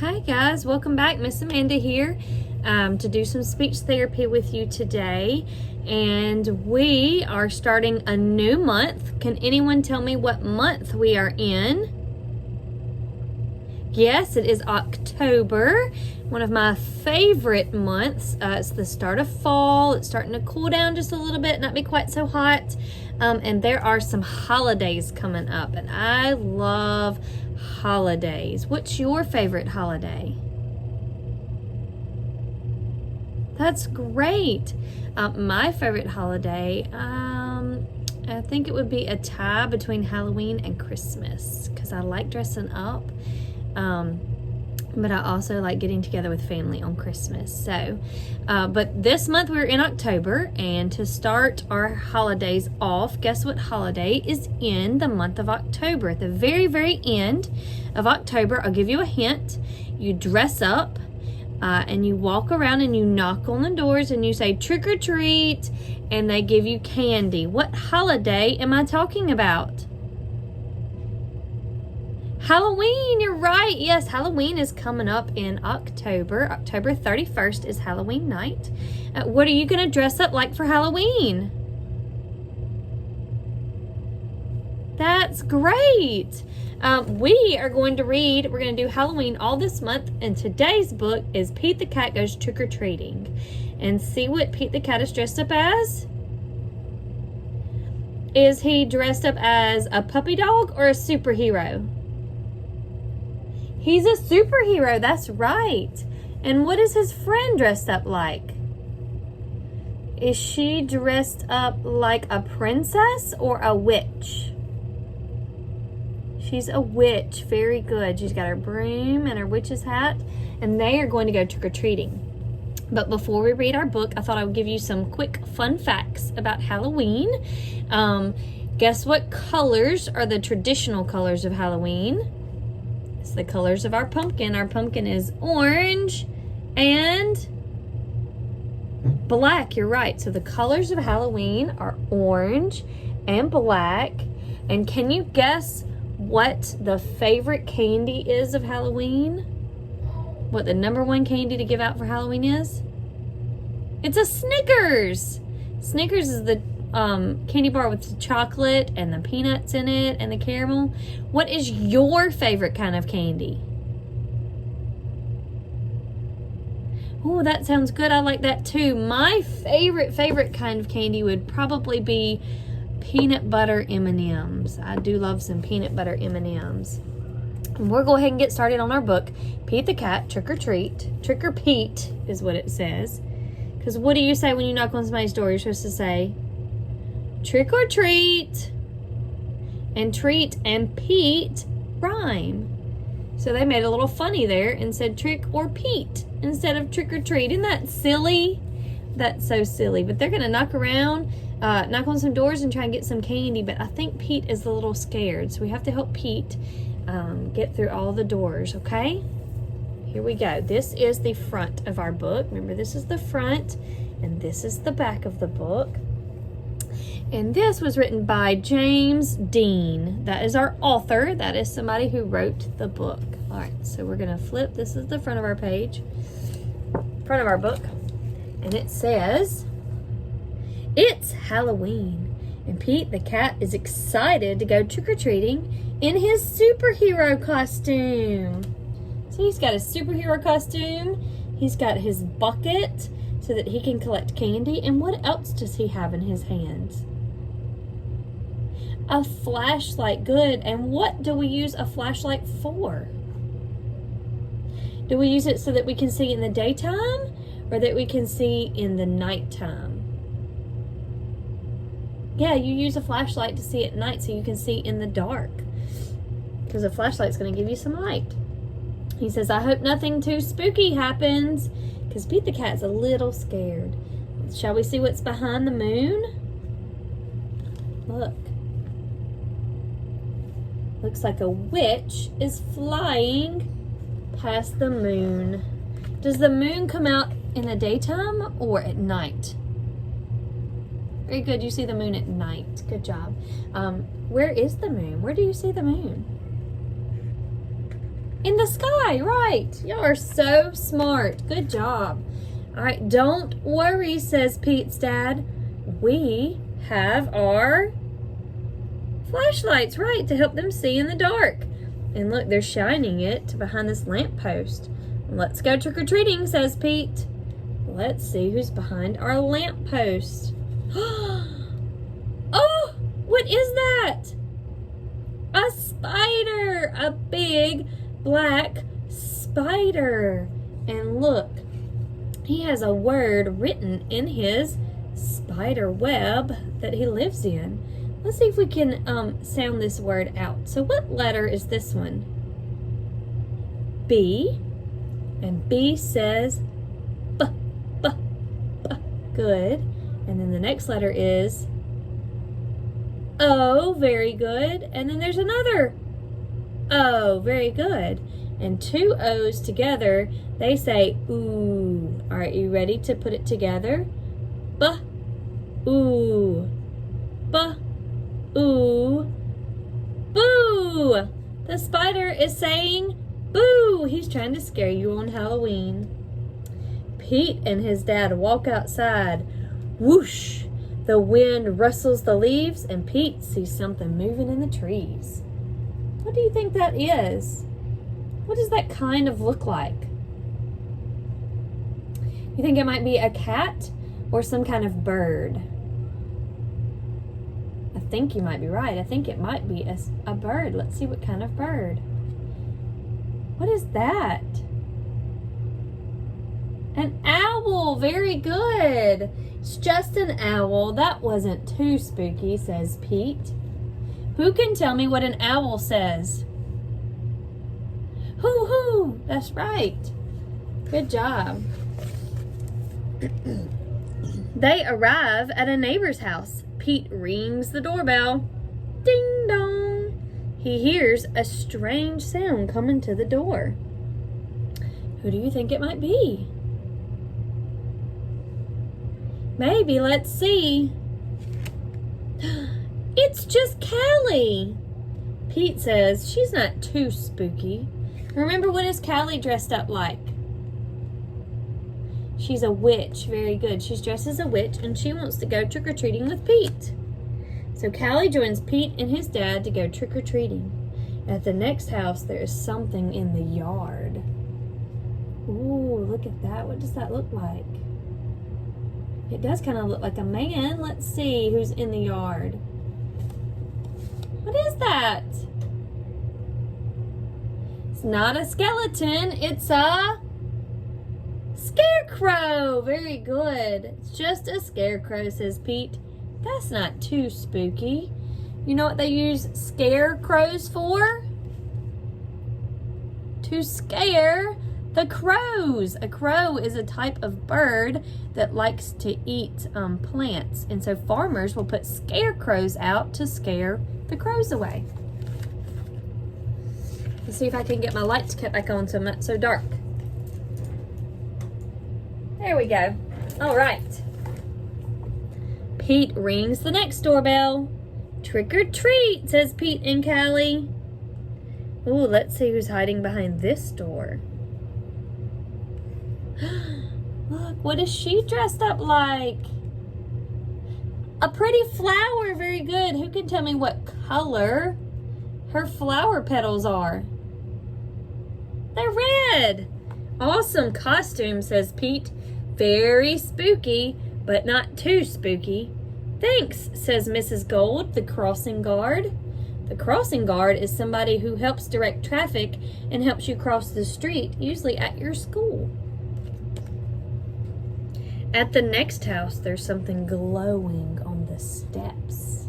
Hi guys, welcome back. Miss Amanda here to do some speech therapy with you today, and we are starting a new month. Can anyone tell me what month we are in? Yes, it is October, one of my favorite months. It's the start of fall. It's starting to cool down just a little bit, not be quite so hot, and there are some holidays coming up, and I love holidays. What's your favorite holiday? That's great. My favorite holiday, I think it would be a tie between Halloween and Christmas because I like dressing up, but I also like getting together with family on Christmas. So, but this month we're in October, and to start our holidays off, guess what holiday is in the month of October? At the very, very end of October, I'll give you a hint. You dress up and you walk around and you knock on the doors and you say trick or treat, and they give you candy. What holiday am I talking about? Halloween, you're right. Yes, Halloween is coming up in October. October 31st is Halloween night. What are you going to dress up like for Halloween? That's great. We are going to read, we're going to do Halloween all this month, and today's book is Pete the Cat Goes Trick-or-Treating. And see what Pete the Cat is dressed up as? Is he dressed up as a puppy dog or a superhero? He's a superhero, that's right. And what is his friend dressed up like? Is she dressed up like a princess or a witch? She's a witch, very good. She's got her broom and her witch's hat, and they are going to go trick-or-treating. But before we read our book, I thought I would give you some quick fun facts about Halloween. Guess what colors are the traditional colors of Halloween? It's the colors of our pumpkin. Our pumpkin is orange and black. You're right. So the colors of Halloween are orange and black. And can you guess what the favorite candy is of Halloween? What the number one candy to give out for Halloween is? It's a Snickers. Snickers is the candy bar with the chocolate and the peanuts in it and the caramel. What is your favorite kind of candy? Oh, that sounds good. I like that too. My favorite kind of candy would probably be peanut butter M&Ms. I do love some peanut butter M&Ms. And we'll go ahead and get started on our book, Pete the Cat, Trick or Treat. Trick or Pete is what it says. Because what do you say when you knock on somebody's door? You're supposed to say, trick or treat. And treat and Pete rhyme. So they made a little funny there and said trick or Pete instead of trick or treat. Isn't that silly? That's so silly. But they're going to knock around, knock on some doors and try and get some candy. But I think Pete is a little scared. So we have to help Pete get through all the doors, okay? Here we go. This is the front of our book. Remember, this is the front and this is the back of the book. And this was written by James Dean. That is our author. That is somebody who wrote the book. All right, so we're going to flip. This is the front of our page, front of our book. And it says, it's Halloween, and Pete the Cat is excited to go trick-or-treating in his superhero costume. So he's got his superhero costume. He's got his bucket so that he can collect candy. And what else does he have in his hands? A flashlight. Good. And what do we use a flashlight for? Do we use it so that we can see in the daytime or that we can see in the nighttime? Yeah, you use a flashlight to see at night so you can see in the dark, because a flashlight's going to give you some light. He says, I hope nothing too spooky happens, because Pete the Cat's a little scared. Shall we see what's behind the moon? Look. Looks like a witch is flying past the moon. Does the moon come out in the daytime or at night? Very good. You see the moon at night. Good job. Where is the moon? Where do you see the moon? In the sky, right. Y'all are so smart. Good job. All right, don't worry, says Pete's dad. We have our flashlights, right, to help them see in the dark. And look, they're shining it behind this lamppost. Let's go trick-or-treating, says Pete. Let's see who's behind our lamppost. Oh, what is that? A spider, a big black spider. And look, he has a word written in his spider web that he lives in. Let's see if we can sound this word out. So what letter is this one? B. And B says B, B, B. Good. And then the next letter is O. Very good. And then there's another O. Very good. And two O's together, they say ooh. All right, you ready to put it together? B, ooh. B, ooh. Boo! The spider is saying boo! He's trying to scare you on Halloween. Pete and his dad walk outside. Whoosh! The wind rustles the leaves and Pete sees something moving in the trees. What do you think that is? What does that kind of look like? You think it might be a cat or some kind of bird? I think you might be right. I think it might be a bird. Let's see what kind of bird. What is that? An owl. Very good. It's just an owl. That wasn't too spooky, says Pete. Who can tell me what an owl says? Hoo hoo. That's right. Good job. They arrive at a neighbor's house. Pete rings the doorbell. Ding dong. He hears a strange sound coming to the door. Who do you think it might be? Maybe, let's see. It's just Callie. Pete says she's not too spooky. Remember, what is Callie dressed up like? She's a witch. Very good. She's dressed as a witch and she wants to go trick-or-treating with Pete. So Callie joins Pete and his dad to go trick-or-treating. At the next house, there is something in the yard. Ooh, look at that. What does that look like? It does kind of look like a man. Let's see who's in the yard. What is that? It's not a skeleton. It's a scarecrow. Very good. It's just a scarecrow, says Pete. That's not too spooky. You know what they use scarecrows for? To scare the crows. A crow is a type of bird that likes to eat plants. And so farmers will put scarecrows out to scare the crows away. Let's see if I can get my lights cut back on so I'm not so dark. There we go. All right. Pete rings the next doorbell. Trick or treat, says Pete and Callie. Ooh, let's see who's hiding behind this door. Look, what is she dressed up like? A pretty flower. Very good. Who can tell me what color her flower petals are? They're red. Awesome costume, says Pete. Very spooky, but not too spooky. Thanks, says Mrs. Gold, the crossing guard. The crossing guard is somebody who helps direct traffic and helps you cross the street, usually at your school. At the next house, there's something glowing on the steps.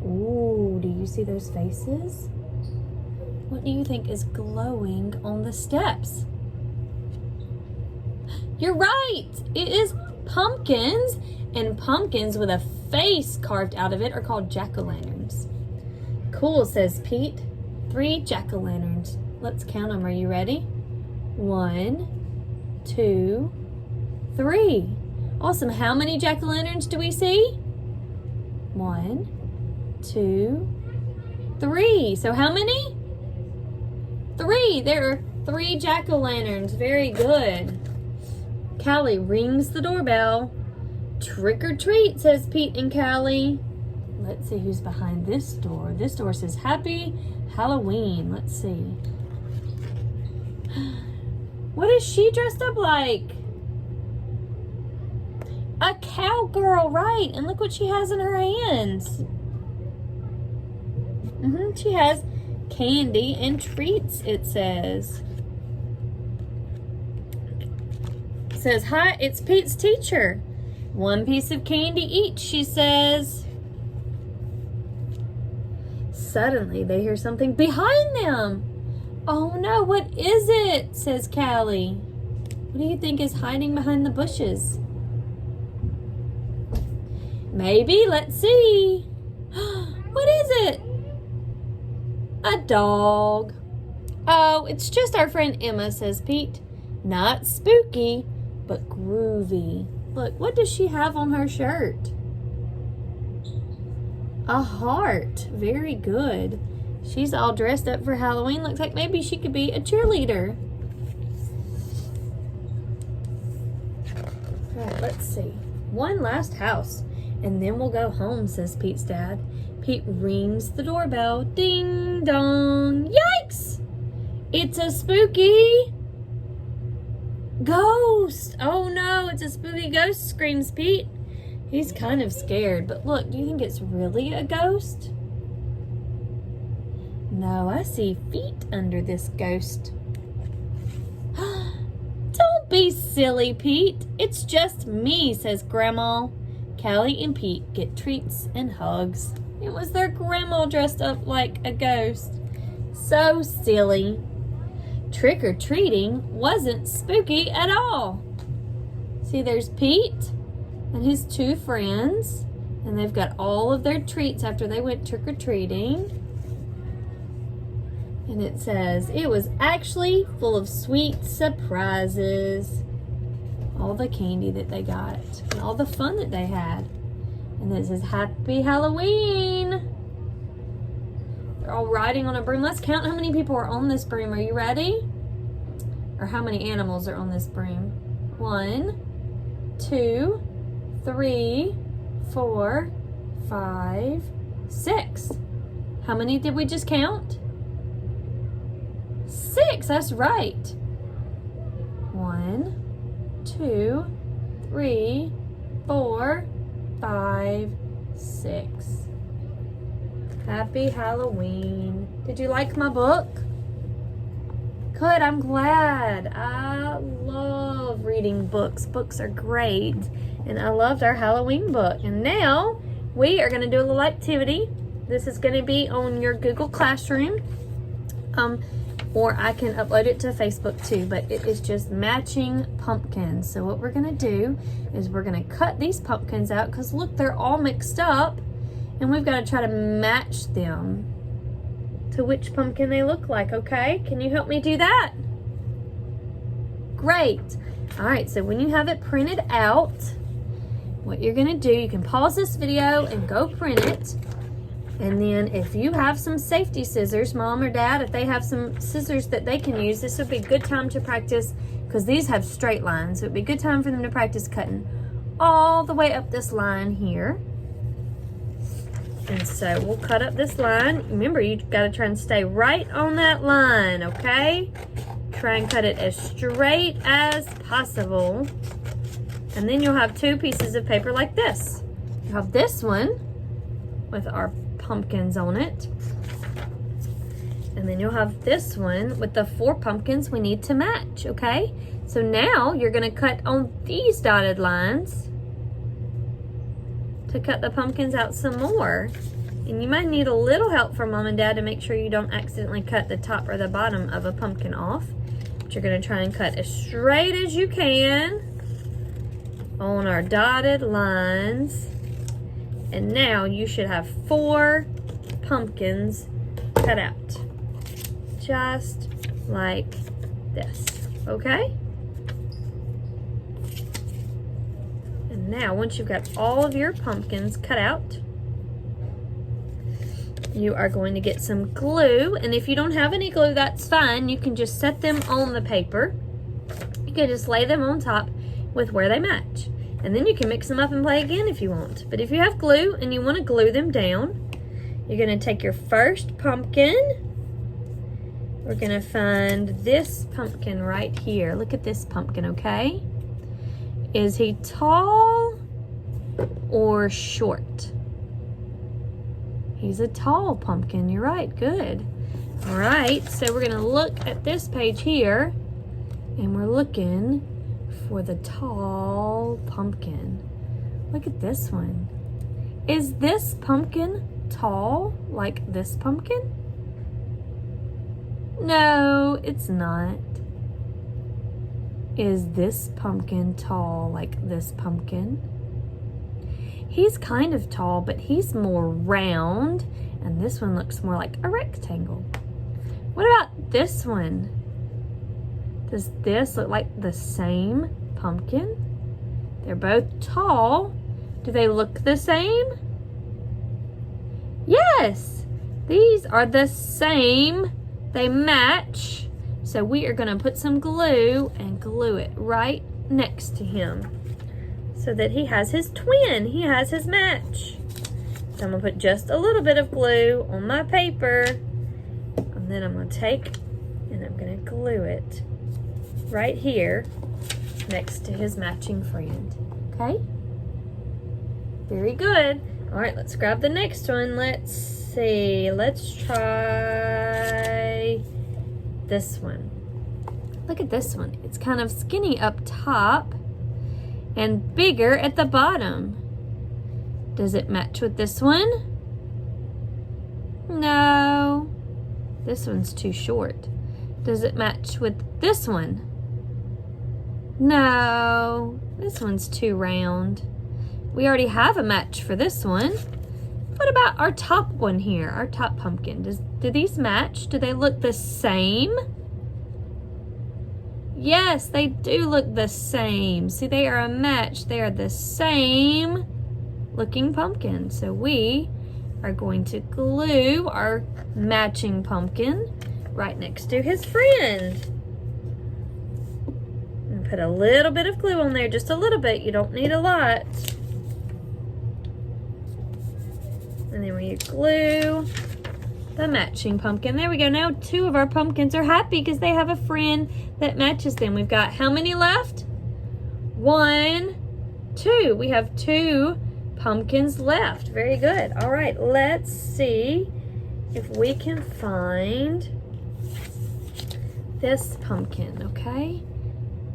Ooh, do you see those faces? What do you think is glowing on the steps? You're right! It is pumpkins, and pumpkins with a face carved out of it are called jack-o'-lanterns. Cool, says Pete. 3 jack-o'-lanterns. Let's count them. Are you ready? 1, 2, 3. Awesome. How many jack-o'-lanterns do we see? 1, 2, 3. So how many? 3. There are 3 jack-o'-lanterns. Very good. Callie rings the doorbell. Trick or treat, says Pete and Callie. Let's see who's behind this door. This door says Happy Halloween. Let's see. What is she dressed up like? A cowgirl, right? And look what she has in her hands. She has candy and treats, it says. It says, hi, it's Pete's teacher. 1 piece of candy each, she says. Suddenly, they hear something behind them. Oh no, what is it? Says Callie. What do you think is hiding behind the bushes? Maybe, let's see. What is it? A dog. Oh, it's just our friend Emma, says Pete. Not spooky, but groovy. Look, what does she have on her shirt? A heart. Very good. She's all dressed up for Halloween. Looks like maybe she could be a cheerleader. All right, let's see. One last house, and then we'll go home, says Pete's dad. Pete rings the doorbell. Ding dong. Yikes! It's a spooky ghost. Oh no, it's a spooky ghost, screams Pete. He's kind of scared, but look, do you think it's really a ghost? No, I see feet under this ghost. Don't be silly, Pete. It's just me, says Grandma. Callie and Pete get treats and hugs. It was their grandma dressed up like a ghost. So silly. Trick-or-treating wasn't spooky at all. See, there's Pete and his 2 friends, and they've got all of their treats after they went trick-or-treating. And it says, it was actually full of sweet surprises. All the candy that they got, and all the fun that they had. And it says, Happy Halloween. They're all riding on a broom. Let's count how many people are on this broom. Are you ready? Or how many animals are on this broom? 1, 2, 3, 4, 5, 6. How many did we just count? 6, that's right. 1, 2, 3, 4, 5, 6. Happy Halloween. Did you like my book? Good, I'm glad. I love reading books. Books are great. And I loved our Halloween book. And now we are going to do a little activity. This is going to be on your Google Classroom. Or I can upload it to Facebook too, but it is just matching pumpkins. So what we're gonna do is we're gonna cut these pumpkins out because look, they're all mixed up and we've got to try to match them to which pumpkin they look like, okay? Can you help me do that? Great. All right, so when you have it printed out, what you're gonna do, you can pause this video and go print it. And then if you have some safety scissors, Mom or Dad, if they have some scissors that they can use, this would be a good time to practice because these have straight lines. So it'd be a good time for them to practice cutting all the way up this line here. And so we'll cut up this line. Remember, you've got to try and stay right on that line, okay? Try and cut it as straight as possible. And then you'll have 2 pieces of paper like this. You have this one with our pumpkins on it, and then you'll have this one with the 4 pumpkins we need to match, okay? So now you're going to cut on these dotted lines to cut the pumpkins out some more. And you might need a little help from Mom and Dad to make sure you don't accidentally cut the top or the bottom of a pumpkin off. But you're going to try and cut as straight as you can on our dotted lines. And now you should have 4 pumpkins cut out. Just like this, okay? And now once you've got all of your pumpkins cut out, you are going to get some glue. And if you don't have any glue, that's fine. You can just set them on the paper. You can just lay them on top with where they match. And then you can mix them up and play again if you want. But if you have glue and you want to glue them down, you're going to take your first pumpkin. We're going to find this pumpkin right here. Look at this pumpkin, okay? Is he tall or short? He's a tall pumpkin. You're right. Good. All right. So we're going to look at this page here, and we're looking for the tall pumpkin. Look at this one. Is this pumpkin tall like this pumpkin? No, it's not. Is this pumpkin tall like this pumpkin? He's kind of tall, but he's more round, and this one looks more like a rectangle. What about this one? Does this look like the same pumpkin? They're both tall. Do they look the same? Yes, these are the same. They match. So we are going to put some glue and glue it right next to him so that he has his twin. He has his match. So I'm going to put just a little bit of glue on my paper, and then I'm going to take and I'm going to glue it right here next to his matching friend. Okay? Very good. All right, let's grab the next one. Let's see. Let's try this one. Look at this one. It's kind of skinny up top and bigger at the bottom. Does it match with this one? No. This one's too short. Does it match with this one? No. This one's too round. We already have a match for this one. What about our top one here, our top pumpkin? Do these match? Do they look the same? Yes, they do look the same. See, they are a match. They are the same looking pumpkin. So we are going to glue our matching pumpkin right next to his friend. And put a little bit of glue on there, just a little bit. You don't need a lot. And then we glue the matching pumpkin. There we go. Now 2 of our pumpkins are happy because they have a friend that matches them. We've got how many left? 1, 2. We have 2 pumpkins left. Very good. All right, let's see if we can find this pumpkin, okay?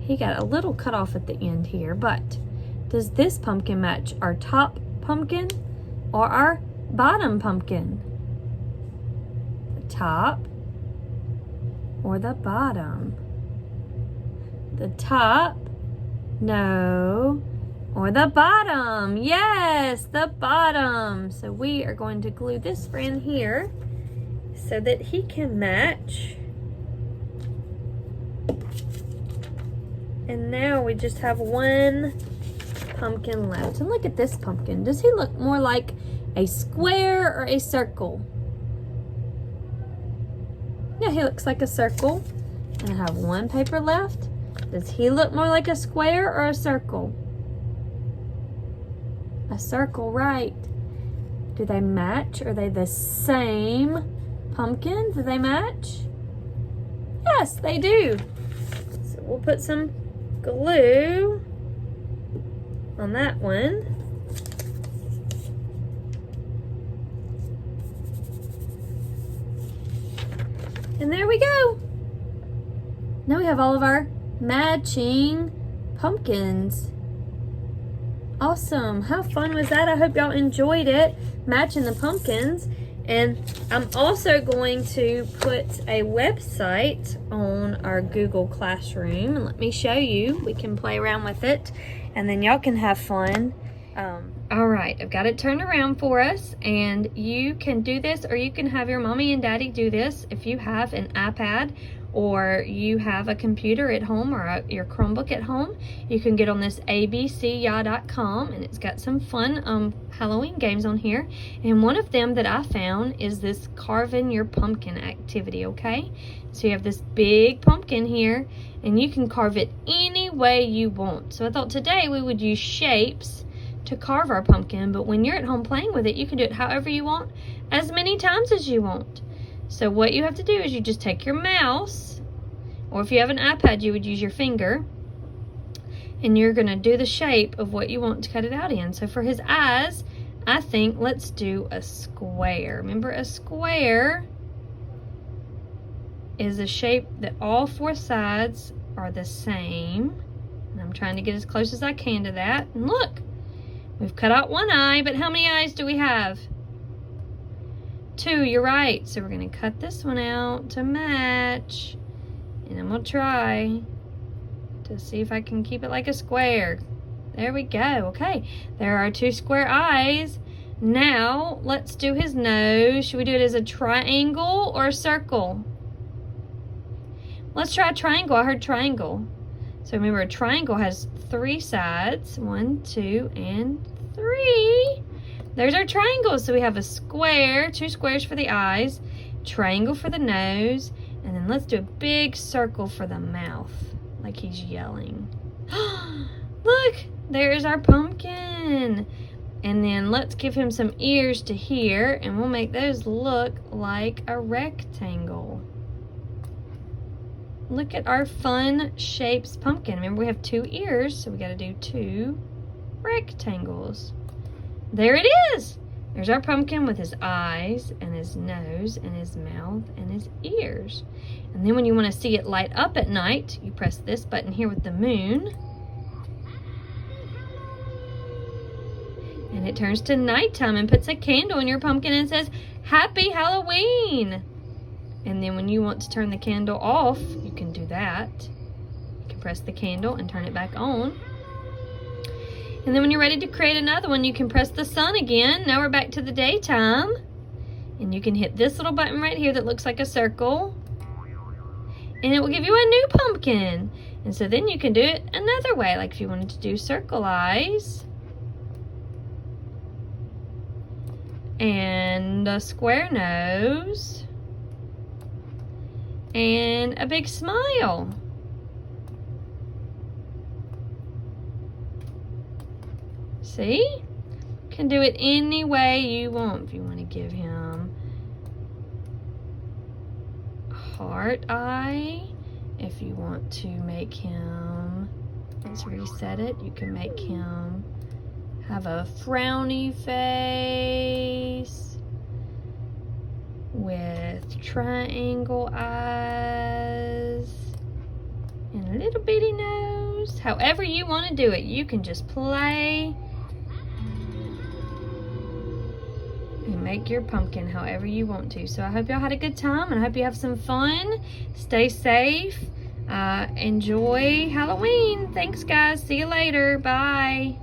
He got a little cut off at the end here, but does this pumpkin match our top pumpkin or our bottom pumpkin? The top or the bottom? The top, no, or the bottom. Yes, the bottom. So we are going to glue this friend here so that he can match. And now we just have 1 pumpkin left. And look at this pumpkin. Does he look more like a square or a circle? Yeah, he looks like a circle. And I have 1 paper left. Does he look more like a square or a circle? A circle, right. Do they match? Are they the same pumpkin? Do they match? Yes, they do. So we'll put some glue on that one. And there we go. Now we have all of our matching pumpkins. Awesome. How fun was that? I hope y'all enjoyed it, matching the pumpkins. And I'm also going to put a website on our Google Classroom. And let me show you. We can play around with it, and then y'all can have fun. All right, I've got it turned around for us, and you can do this, or you can have your mommy and daddy do this if you have an iPad or you have a computer at home or your Chromebook at home, you can get on this abcya.com, and it's got some fun Halloween games on here. And one of them that I found is this carving your pumpkin activity, okay? So you have this big pumpkin here, and you can carve it any way you want. So I thought today we would use shapes to carve our pumpkin, but when you're at home playing with it, you can do it however you want, as many times as you want. So what you have to do is you just take your mouse, or if you have an iPad, you would use your finger, and you're gonna do the shape of what you want to cut it out in. So for his eyes, I think let's do a square. Remember, a square is a shape that all four sides are the same. And I'm trying to get as close as I can to that. And look, we've cut out one eye, but how many eyes do we have? 2, you're right. So we're gonna cut this one out to match. And I'm gonna try to see if I can keep it like a square. There we go. Okay, there are 2 square eyes. Now let's do his nose. Should we do it as a triangle or a circle? Let's try a triangle. I heard triangle. So remember, a triangle has 3 sides. 1, 2, and 3. There's our triangle. So we have a square, 2 squares for the eyes, triangle for the nose, and then let's do a big circle for the mouth, like he's yelling. Look, there's our pumpkin. And then let's give him some ears to hear, and we'll make those look like a rectangle. Look at our fun shapes pumpkin. Remember, we have 2 ears, so we got to do 2 rectangles. There it is. There's our pumpkin with his eyes and his nose and his mouth and his ears. And then when you want to see it light up at night, you press this button here with the moon. And it turns to nighttime and puts a candle in your pumpkin and says, Happy Halloween. And then when you want to turn the candle off, you can do that. You can press the candle and turn it back on. And then when you're ready to create another one, you can press the sun again. Now we're back to the daytime. And you can hit this little button right here that looks like a circle. And it will give you a new pumpkin. And so then you can do it another way. Like if you wanted to do circle eyes. And a square nose. And a big smile. See? You can do it any way you want. If you want to give him a heart eye, if you want to make him, let's reset it, you can make him have a frowny face with triangle eyes and a little bitty nose. However you want to do it, you can just play and make your pumpkin however you want to. So I hope y'all had a good time, and I hope you have some fun. Stay safe. Enjoy Halloween. Thanks, guys. See you later. Bye.